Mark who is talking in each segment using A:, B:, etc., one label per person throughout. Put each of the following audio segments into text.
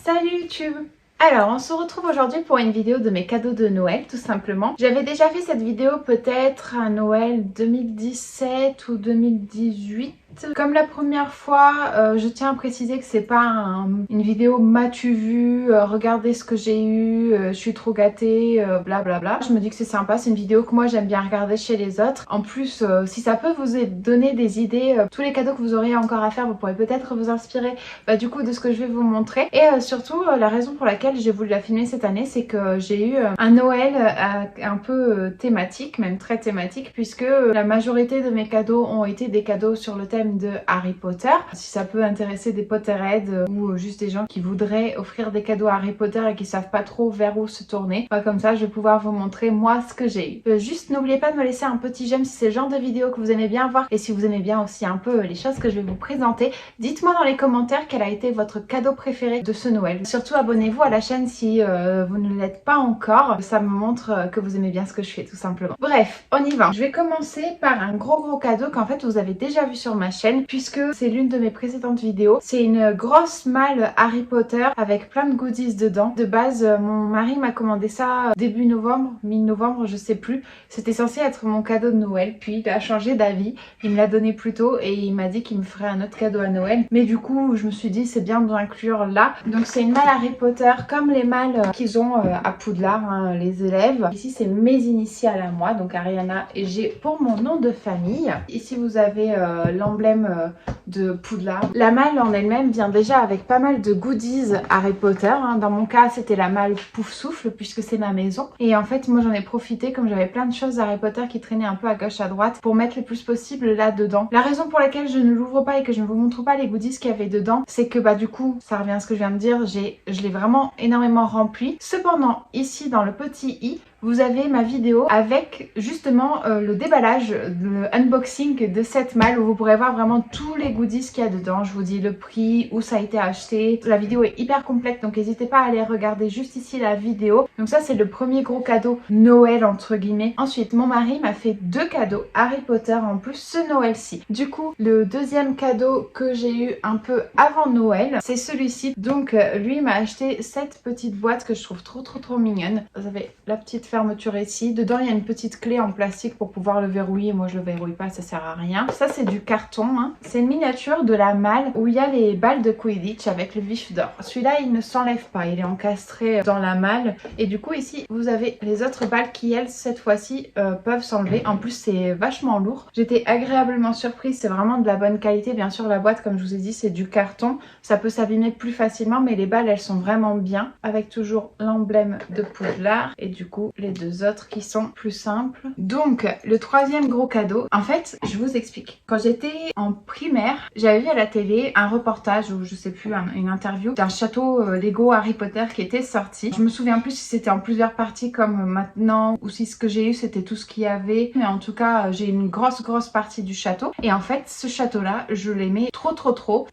A: Salut YouTube! Alors, on se retrouve aujourd'hui pour une vidéo de mes cadeaux de Noël, tout simplement. J'avais déjà fait cette vidéo peut-être à Noël 2017 ou 2018. Comme la première fois, je tiens à préciser que c'est pas une vidéo m'as-tu vu, regardez ce que j'ai eu, je suis trop gâtée, blablabla. Je me dis que c'est sympa, c'est une vidéo que moi j'aime bien regarder chez les autres. En plus, si ça peut vous donner des idées, tous les cadeaux que vous auriez encore à faire, vous pourrez peut-être vous inspirer du coup de ce que je vais vous montrer. Et surtout, la raison pour laquelle j'ai voulu la filmer cette année, c'est que j'ai eu un Noël un peu thématique, même très thématique, puisque la majorité de mes cadeaux ont été des cadeaux sur le thème de Harry Potter. Si ça peut intéresser des Potterheads ou juste des gens qui voudraient offrir des cadeaux à Harry Potter et qui savent pas trop vers où se tourner, comme ça je vais pouvoir vous montrer moi ce que j'ai eu. Juste n'oubliez pas de me laisser un petit j'aime si c'est le genre de vidéo que vous aimez bien voir et si vous aimez bien aussi un peu les choses que je vais vous présenter. Dites-moi dans les commentaires quel a été votre cadeau préféré de ce Noël. Surtout abonnez-vous à la chaîne si vous ne l'êtes pas encore. Ça me montre que vous aimez bien ce que je fais tout simplement. Bref, on y va. Je vais commencer par un gros cadeau qu'en fait vous avez déjà vu sur ma chaîne puisque c'est l'une de mes précédentes vidéos. C'est une grosse malle Harry Potter avec plein de goodies dedans. De base, mon mari m'a commandé ça début novembre, mi-novembre, je sais plus. C'était censé être mon cadeau de Noël, puis il a changé d'avis. Il me l'a donné plus tôt et il m'a dit qu'il me ferait un autre cadeau à Noël. Mais du coup, je me suis dit c'est bien de l'inclure là. Donc c'est une malle Harry Potter comme les malles qu'ils ont à Poudlard, hein, les élèves. Ici c'est mes initiales à moi, donc Ariana et G pour mon nom de famille. Ici vous avez l'emblème de Poudlard. La malle en elle-même vient déjà avec pas mal de goodies Harry Potter. Hein. Dans mon cas c'était la malle Pouf Souffle puisque c'est ma maison. Et en fait moi j'en ai profité comme j'avais plein de choses Harry Potter qui traînaient un peu à gauche à droite pour mettre le plus possible là-dedans. La raison pour laquelle je ne l'ouvre pas et que je ne vous montre pas les goodies qu'il y avait dedans, c'est que du coup ça revient à ce que je viens de dire, je l'ai vraiment énormément rempli. Cependant ici dans le petit i, vous avez ma vidéo avec justement le déballage, le unboxing de cette malle où vous pourrez voir vraiment tous les goodies qu'il y a dedans. Je vous dis le prix, où ça a été acheté. La vidéo est hyper complète donc n'hésitez pas à aller regarder juste ici la vidéo. Donc ça c'est le premier gros cadeau Noël entre guillemets. Ensuite mon mari m'a fait 2 cadeaux Harry Potter en plus ce Noël-ci. Du coup le deuxième cadeau que j'ai eu un peu avant Noël c'est celui-ci. Donc lui m'a acheté cette petite boîte que je trouve trop mignonne. Vous avez la petite fermeture ici. Dedans, il y a une petite clé en plastique pour pouvoir le verrouiller. Moi, je le verrouille pas, ça sert à rien. Ça, c'est du carton. Hein. C'est une miniature de la malle où il y a les balles de Quidditch avec le vif d'or. Celui-là, il ne s'enlève pas. Il est encastré dans la malle. Et du coup, ici, vous avez les autres balles qui, elles, cette fois-ci, peuvent s'enlever. En plus, c'est vachement lourd. J'étais agréablement surprise. C'est vraiment de la bonne qualité. Bien sûr, la boîte, comme je vous ai dit, c'est du carton. Ça peut s'abîmer plus facilement, mais les balles, elles sont vraiment bien. Avec toujours l'emblème de Poudlard. Et du coup, les deux autres qui sont plus simples. Donc le troisième gros cadeau, en fait je vous explique. Quand j'étais en primaire, j'avais vu à la télé un reportage ou je sais plus, une interview d'un château Lego Harry Potter qui était sorti. Je me souviens plus si c'était en plusieurs parties comme maintenant ou si ce que j'ai eu c'était tout ce qu'il y avait, mais en tout cas j'ai une grosse partie du château et en fait ce château là je l'aimais trop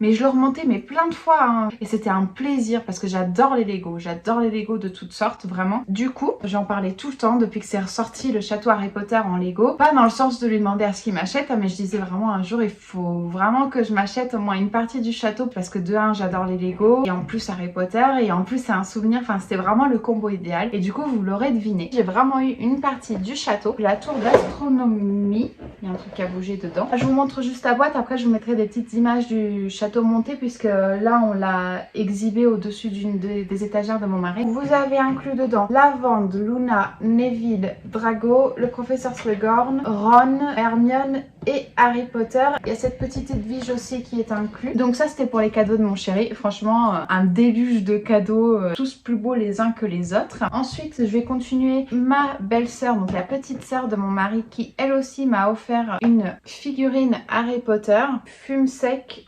A: mais je le remontais mais plein de fois hein. Et c'était un plaisir parce que j'adore les Lego de toutes sortes vraiment. Du coup j'en parlais tout le temps depuis que c'est ressorti le château Harry Potter en Lego. Pas dans le sens de lui demander à ce qu'il m'achète, mais je disais vraiment un jour il faut vraiment que je m'achète au moins une partie du château parce que de un j'adore les Lego et en plus Harry Potter et en plus c'est un souvenir, enfin c'était vraiment le combo idéal et du coup vous l'aurez deviné. J'ai vraiment eu une partie du château, la tour d'astronomie, il y a un truc à bouger dedans. Je vous montre juste la boîte, après je vous mettrai des petites images du château monté puisque là on l'a exhibé au-dessus des étagères de mon mari. Vous avez inclus dedans Lavande, Luna, Neville, Drago, le professeur Slughorn, Ron, Hermione et Harry Potter. Il y a cette petite Edwige aussi qui est inclus. Donc ça c'était pour les cadeaux de mon chéri. Franchement un déluge de cadeaux, tous plus beaux les uns que les autres. Ensuite je vais continuer ma belle-sœur, donc la petite sœur de mon mari qui elle aussi m'a offert une figurine Harry Potter. Fume sec.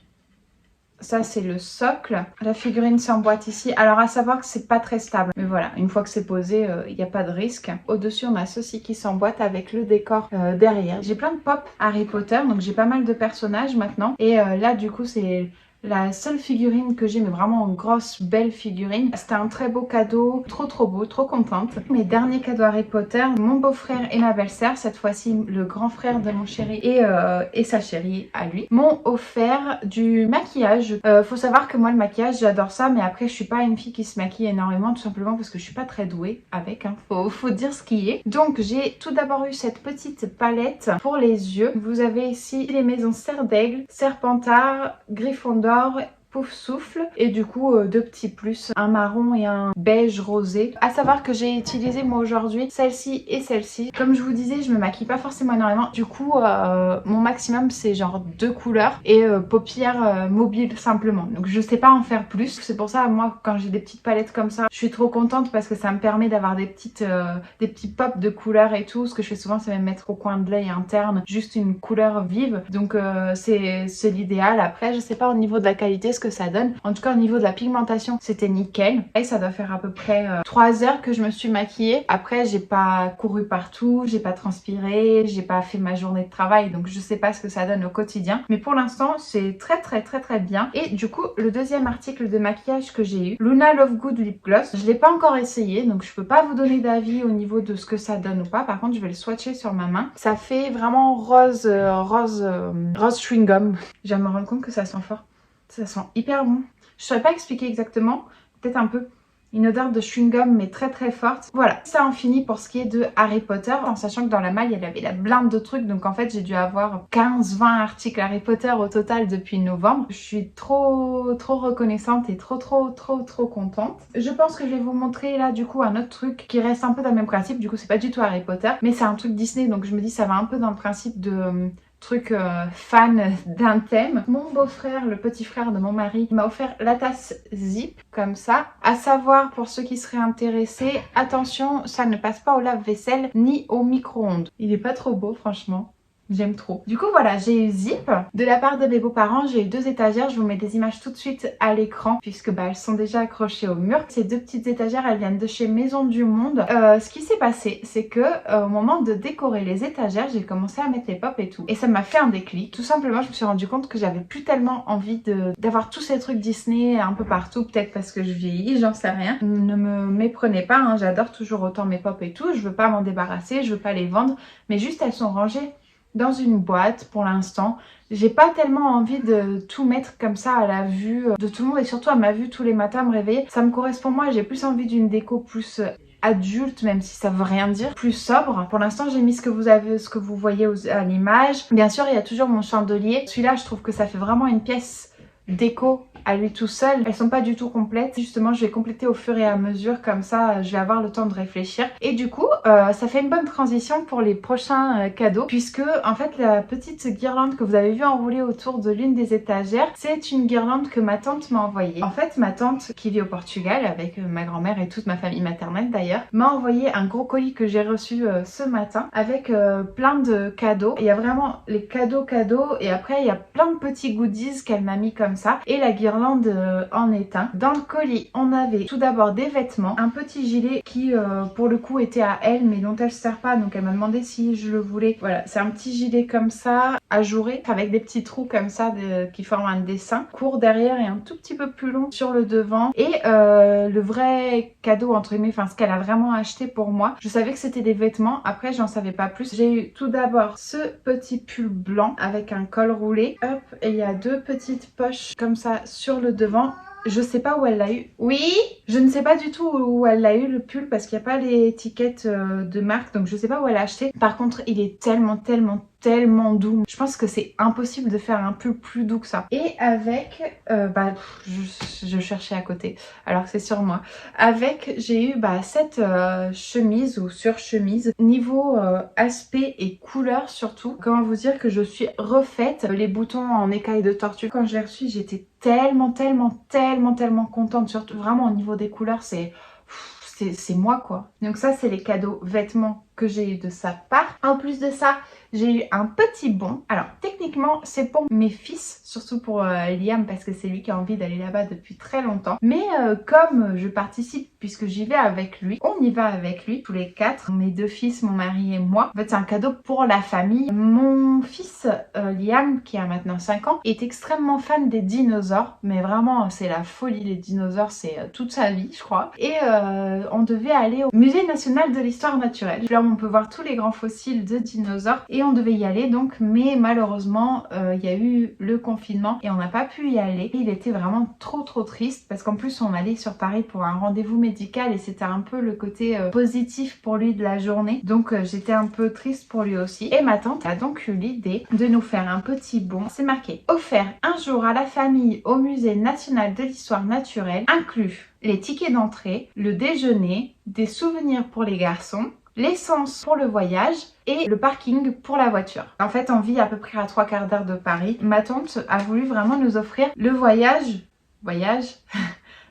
A: Ça c'est le socle, la figurine s'emboîte ici, alors à savoir que c'est pas très stable, mais voilà, une fois que c'est posé, il n'y a pas de risque. Au-dessus on a ceci qui s'emboîte avec le décor derrière. J'ai plein de pop Harry Potter, donc j'ai pas mal de personnages maintenant, et là du coup c'est la seule figurine que j'ai, mais vraiment une grosse belle figurine. C'était un très beau cadeau, trop beau, trop contente. Mes derniers cadeaux Harry Potter, mon beau-frère et ma belle-sœur, cette fois-ci le grand frère de mon chéri et sa chérie à lui, m'ont offert du maquillage. Faut savoir que moi le maquillage j'adore ça, mais après je suis pas une fille qui se maquille énormément, tout simplement parce que je suis pas très douée avec, hein. Faut dire ce qui est. Donc j'ai tout d'abord eu cette petite palette pour les yeux. Vous avez ici les maisons Serre d'Aigle, Serpentard, Gryffondor, Pouf Souffle et du coup deux petits plus, un marron et un beige rosé. À savoir que j'ai utilisé moi aujourd'hui celle-ci et celle-ci. Comme je vous disais, je me maquille pas forcément énormément, du coup mon maximum c'est genre 2 couleurs et paupières mobiles simplement. Donc je sais pas en faire plus. C'est pour ça moi quand j'ai des petites palettes comme ça, je suis trop contente parce que ça me permet d'avoir des petits pops de couleurs et tout. Ce que je fais souvent c'est même mettre au coin de l'œil interne juste une couleur vive. Donc c'est l'idéal. Après je sais pas au niveau de la qualité que ça donne. En tout cas au niveau de la pigmentation c'était nickel. Et ça doit faire à peu près 3 heures que je me suis maquillée. Après j'ai pas couru partout, j'ai pas transpiré, j'ai pas fait ma journée de travail, donc je sais pas ce que ça donne au quotidien. Mais pour l'instant c'est très bien. Et du coup le deuxième article de maquillage que j'ai eu, Luna Lovegood Lip Gloss, je l'ai pas encore essayé donc je peux pas vous donner d'avis au niveau de ce que ça donne ou pas. Par contre je vais le swatcher sur ma main. Ça fait vraiment rose chewing gum. Je viens de me rendre compte que ça sent fort. Ça sent hyper bon. Je saurais pas expliquer exactement. Peut-être un peu une odeur de chewing-gum mais très forte. Voilà, ça en finit pour ce qui est de Harry Potter. En sachant que dans la malle, il y avait la blinde de trucs. Donc en fait, j'ai dû avoir 15-20 articles Harry Potter au total depuis novembre. Je suis trop reconnaissante et trop contente. Je pense que je vais vous montrer là du coup un autre truc qui reste un peu dans le même principe. Du coup, c'est pas du tout Harry Potter, mais c'est un truc Disney. Donc je me dis ça va un peu dans le principe de... truc fan d'un thème. Mon beau-frère, le petit frère de mon mari, m'a offert la tasse Zip comme ça. À savoir pour ceux qui seraient intéressés, attention, ça ne passe pas au lave-vaisselle ni au micro-ondes. Il est pas trop beau franchement. J'aime trop. Du coup voilà, j'ai eu Zip. De la part de mes beaux-parents, j'ai eu 2 étagères. Je vous mets des images tout de suite à l'écran puisque elles sont déjà accrochées au mur. Ces 2 petites étagères, elles viennent de chez Maison du Monde. Ce qui s'est passé, c'est que au moment de décorer les étagères, j'ai commencé à mettre les pop et tout. Et ça m'a fait un déclic. Tout simplement, je me suis rendu compte que j'avais plus tellement envie d'avoir tous ces trucs Disney un peu partout. Peut-être parce que je vieillis, j'en sais rien. Ne me méprenez pas, hein, j'adore toujours autant mes pop et tout. Je veux pas m'en débarrasser, je veux pas les vendre. Mais juste elles sont rangées dans une boîte pour l'instant. J'ai pas tellement envie de tout mettre comme ça à la vue de tout le monde et surtout à ma vue tous les matins me réveiller. Ça me correspond moi, j'ai plus envie d'une déco plus adulte, même si ça veut rien dire, plus sobre. Pour l'instant j'ai mis ce que vous voyez à l'image. Bien sûr il y a toujours mon chandelier. Celui-là je trouve que ça fait vraiment une pièce déco à lui tout seul. Elles sont pas du tout complètes. Justement, je vais compléter au fur et à mesure, comme ça je vais avoir le temps de réfléchir. Et du coup, ça fait une bonne transition pour les prochains cadeaux, puisque en fait la petite guirlande que vous avez vu enroulée autour de l'une des étagères, c'est une guirlande que ma tante m'a envoyée. En fait, ma tante qui vit au Portugal avec ma grand-mère et toute ma famille maternelle d'ailleurs, m'a envoyé un gros colis que j'ai reçu ce matin avec plein de cadeaux. Il y a vraiment les cadeaux et après il y a plein de petits goodies qu'elle m'a mis comme ça et la guirlande en est un. Dans le colis, on avait tout d'abord des vêtements, un petit gilet qui pour le coup était à elle mais dont elle se sert pas, donc elle m'a demandé si je le voulais. Voilà, c'est un petit gilet comme ça, ajouré, avec des petits trous comme ça qui forment un dessin, court derrière et un tout petit peu plus long sur le devant. Et le vrai cadeau entre guillemets, enfin ce qu'elle a vraiment acheté pour moi, je savais que c'était des vêtements, après j'en savais pas plus. J'ai eu tout d'abord ce petit pull blanc avec un col roulé, hop, et il y a 2 petites poches comme ça sur le devant. Je sais pas où elle l'a eu. Oui, je ne sais pas du tout où elle l'a eu le pull parce qu'il n'y a pas les étiquettes de marque, donc je sais pas où elle a acheté. Par contre, il est tellement doux. Je pense que c'est impossible de faire un pull plus doux que ça. Et avec, je cherchais à côté, alors que c'est sur moi. Avec, j'ai eu cette chemise ou surchemise. Niveau aspect et couleur surtout, comment vous dire que je suis refaite. Les boutons en écaille de tortue, quand je l'ai reçu, j'étais tellement contente. Surtout vraiment au niveau des couleurs, c'est moi quoi. Donc ça c'est les cadeaux vêtements que j'ai eu de sa part. En plus de ça, j'ai eu un petit bon. Alors techniquement c'est pour mes fils, surtout pour Liam parce que c'est lui qui a envie d'aller là-bas depuis très longtemps. Mais comme je participe puisque j'y vais avec lui, on y va avec lui tous les quatre, mes deux fils, mon mari et moi. En fait c'est un cadeau pour la famille. Mon fils Liam qui a maintenant 5 ans est extrêmement fan des dinosaures, mais vraiment c'est la folie, les dinosaures c'est toute sa vie je crois. Et on devait aller au musée national de l'histoire naturelle. Là on peut voir tous les grands fossiles de dinosaures et on devait y aller donc, mais malheureusement il y a eu le confinement et on n'a pas pu y aller. Et il était vraiment trop triste parce qu'en plus on allait sur Paris pour un rendez-vous médical et c'était un peu le côté positif pour lui de la journée, donc j'étais un peu triste pour lui aussi. Et ma tante a donc eu l'idée de nous faire un petit bon. C'est marqué: offert un jour à la famille au musée national de l'histoire naturelle, inclus les tickets d'entrée, le déjeuner, des souvenirs pour les garçons, l'essence pour le voyage et le parking pour la voiture. En fait, on vit à peu près à 3/4 d'heure de Paris. Ma tante a voulu vraiment nous offrir le voyage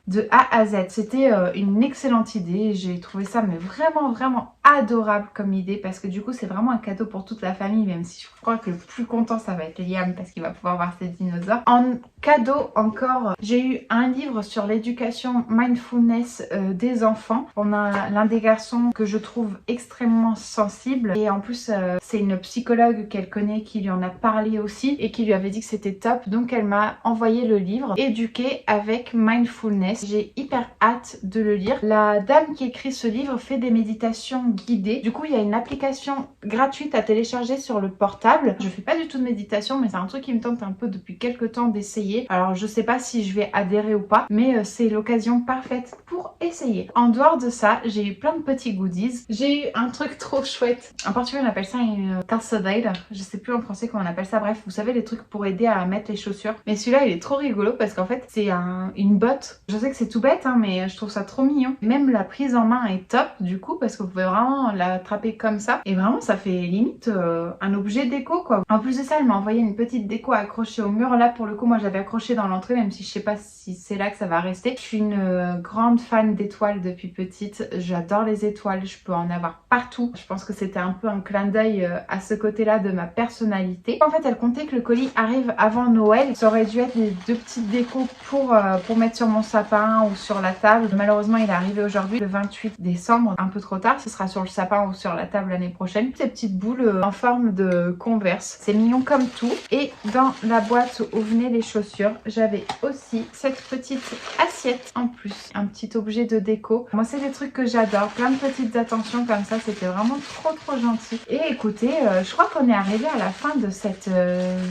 A: de A à Z. C'était une excellente idée. J'ai trouvé ça mais vraiment adorable comme idée parce que du coup c'est vraiment un cadeau pour toute la famille, même si je crois que le plus content ça va être Liam parce qu'il va pouvoir voir ses dinosaures. En cadeau encore, j'ai eu un livre sur l'éducation mindfulness des enfants. On a l'un des garçons que je trouve extrêmement sensible et en plus c'est une psychologue qu'elle connaît qui lui en a parlé aussi et qui lui avait dit que c'était top, donc elle m'a envoyé le livre Éduquer avec mindfulness. J'ai hyper hâte de le lire. La dame qui écrit ce livre fait des méditations guidées. Du coup il y a une application gratuite à télécharger sur le portable. Je fais pas du tout de méditation mais c'est un truc qui me tente un peu depuis quelques temps d'essayer. Alors je sais pas si je vais adhérer ou pas, mais c'est l'occasion parfaite pour essayer. En dehors de ça, j'ai eu plein de petits goodies. J'ai eu un truc trop chouette. En portugais on appelle ça une calçadeira. Je sais plus en français comment on appelle ça. Bref, vous savez les trucs pour aider à mettre les chaussures. Mais celui-là il est trop rigolo parce qu'en fait c'est une botte. Je sais que c'est tout bête hein, mais je trouve ça trop mignon. Même la prise en main est top du coup parce que vous pouvez vraiment l'attraper comme ça. Et vraiment ça fait limite un objet déco quoi. En plus de ça, elle m'a envoyé une petite déco accrochée au mur. Là pour le coup moi j'avais accroché dans l'entrée, même si je sais pas si c'est là que ça va rester. Je suis une grande fan d'étoiles depuis petite. J'adore les étoiles, je peux en avoir partout. Je pense que c'était un peu un clin d'œil à ce côté-là de ma personnalité. En fait elle comptait que le colis arrive avant Noël. Ça aurait dû être les deux petites décos pour mettre sur mon sapin ou sur la table. Malheureusement il est arrivé aujourd'hui le 28 décembre, un peu trop tard. Ce sera sur le sapin ou sur la table l'année prochaine. Ces petites boules en forme de Converse. C'est mignon comme tout. Et dans la boîte où venaient les chaussures, j'avais aussi cette petite assiette en plus. Un petit objet de déco. Moi c'est des trucs que j'adore. Plein de petites attentions comme ça. C'était vraiment trop gentil. Et écoutez, je crois qu'on est arrivé à la fin de cette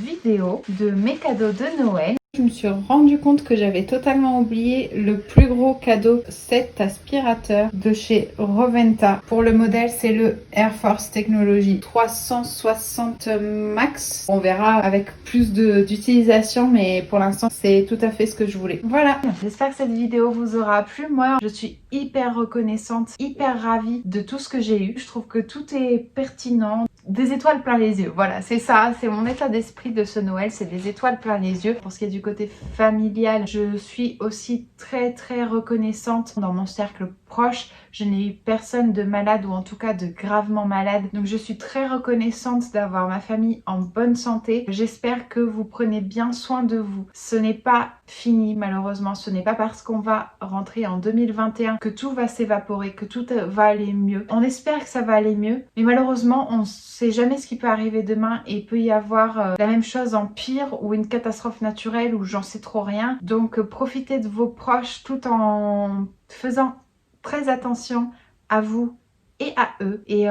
A: vidéo de mes cadeaux de Noël. Je me suis rendu compte que j'avais totalement oublié le plus gros cadeau, cet aspirateur de chez Roventa. Pour le modèle, c'est le Air Force Technology 360 Max. On verra avec plus d'utilisation, mais pour l'instant, c'est tout à fait ce que je voulais. Voilà, j'espère que cette vidéo vous aura plu. Moi, je suis hyper reconnaissante, hyper ravie de tout ce que j'ai eu. Je trouve que tout est pertinent. Des étoiles plein les yeux, voilà, c'est ça, c'est mon état d'esprit de ce Noël, c'est des étoiles plein les yeux. Pour ce qui est du côté familial, je suis aussi très reconnaissante dans mon cercle proche. Je n'ai eu personne de malade ou en tout cas de gravement malade, donc je suis très reconnaissante d'avoir ma famille en bonne santé. J'espère que vous prenez bien soin de vous. Ce n'est pas fini malheureusement, ce n'est pas parce qu'on va rentrer en 2021 que tout va s'évaporer, que tout va aller mieux. On espère que ça va aller mieux, mais malheureusement on sait jamais ce qui peut arriver demain et il peut y avoir la même chose en pire ou une catastrophe naturelle ou j'en sais trop rien. Donc profitez de vos proches tout en faisant très attention à vous et à eux. Et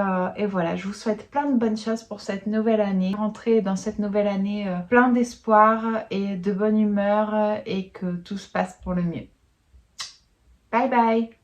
A: voilà, je vous souhaite plein de bonnes choses pour cette nouvelle année. Rentrez dans cette nouvelle année plein d'espoir et de bonne humeur et que tout se passe pour le mieux. Bye bye!